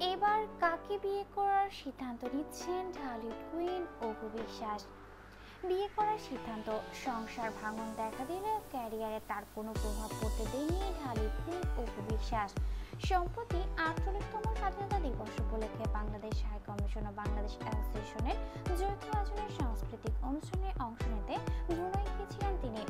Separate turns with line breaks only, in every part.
এবার কাকে বিয়ে করার সিদ্ধান্ত নিচ্ছেন ঢালিউড কুইন অপু বিশ্বাস। বিয়ে করার সিদ্ধান্ত সংসার ভাঙন দেখা দিলে ক্যারিয়ারে তার কোনো প্রভাব পড়তে দেয়নি ঢালিউড কুইন অপু বিশ্বাস। সম্প্রতি ৪৮তম স্বাধীনতা দিবস উপলক্ষে বাংলাদেশ হাই কমিশন ও বাংলাদেশ অ্যাসোসিয়েশনের যৌথ আয়োজনের সাংস্কৃতিক অনুষ্ঠানে অংশ নিতে ব্রুনাই গিয়েছিলেন তিনি।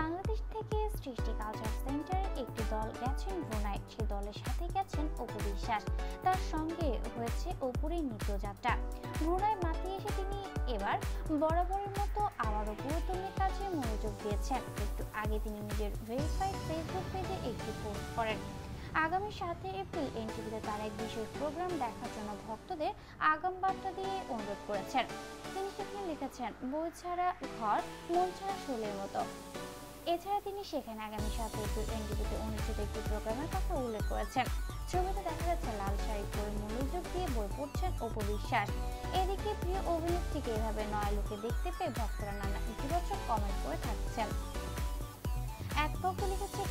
বাংলাদেশ থেকে সৃষ্টি কালচার সেন্টারের একটি দল গেছেন ব্রুনাই। সেই দলের সাথে গেছেন অপু বিশ্বাস। তার সঙ্গে হয়েছে অপুরই নৃত্যযাত্রা। ব্রুনাই মাতিয়ে এসে তিনি এবার বরাবরের মতো আবারও পুরাতনের কাজে মনোযোগ দিয়েছেন। একটু আগে তিনি নিজের ভেরিফাইড ফেসবুক পেজে একটি পোস্ট করেন। আগামী ৭ এপ্রিল এনটিভিতে তার এক বিশেষ প্রোগ্রাম দেখার জন্য ভক্তদের আগাম বার্তা দিয়ে অনুরোধ করেছেন। তিনি সেখানে লিখেছেন, বই ছাড়া ঘর, মন ছাড়া শোলের মতো। এছাড়া তিনি সেখানে আগামী ৭ এপ্রিল এনটিভিতে অনুষ্ঠিত একটি প্রোগ্রামের কথা উল্লেখ করেছেন। ছবিতে দেখা যাচ্ছে লাল শাড়ি পরে মনোযোগ দিয়ে বই পড়ছেন অপু বিশ্বাস। এদিকে প্রিয় অভিনেত্রীকে এভাবে নয়া লুকে দেখতে পেয়ে ভক্তরা নানা ইতিবাচক কমেন্ট করে থাকছেন। এক ভক্ত লিখেছে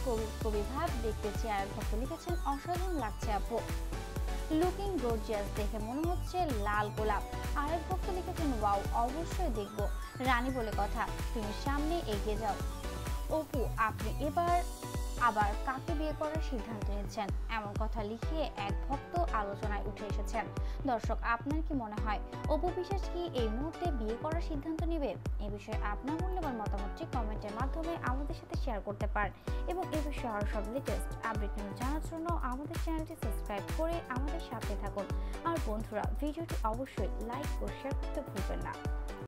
কবি ভাব দেখতেছি, আর এক ভক্ত লিখেছেন অসাধারণ লাগছে আপু, লুকিং গর্জিয়াস, দেখে মনে হচ্ছে লাল গোলাপ। আরেক ভক্ত লিখেছেন ওয়াও, অবশ্যই দেখবো, রানী বলে কথা, তুমি সামনে এগিয়ে যাও। অপু, আপনি আবার কাকে বিয়ে করার সিদ্ধান্ত নিচ্ছেন, এমন কথা লিখিয়ে এক ভক্ত আলোচনায় উঠে এসেছেন। দর্শক, আপনার কি মনে হয় অপু বিশ্বাস কি এই মুহূর্তে বিয়ে করার সিদ্ধান্ত নেবে? এ বিষয়ে আপনার মূল্যবান মতামতটি কমেন্টের মাধ্যমে আমাদের সাথে শেয়ার করতে পারেন এবং এ বিষয়ে আরও সব লেটেস্ট আপডেট নিউজ জানার জন্য আমাদের চ্যানেলটি সাবস্ক্রাইব করে আমাদের সাথে থাকুন। আর বন্ধুরা, ভিডিওটি অবশ্যই লাইক ও শেয়ার করতে ভুলবেন না।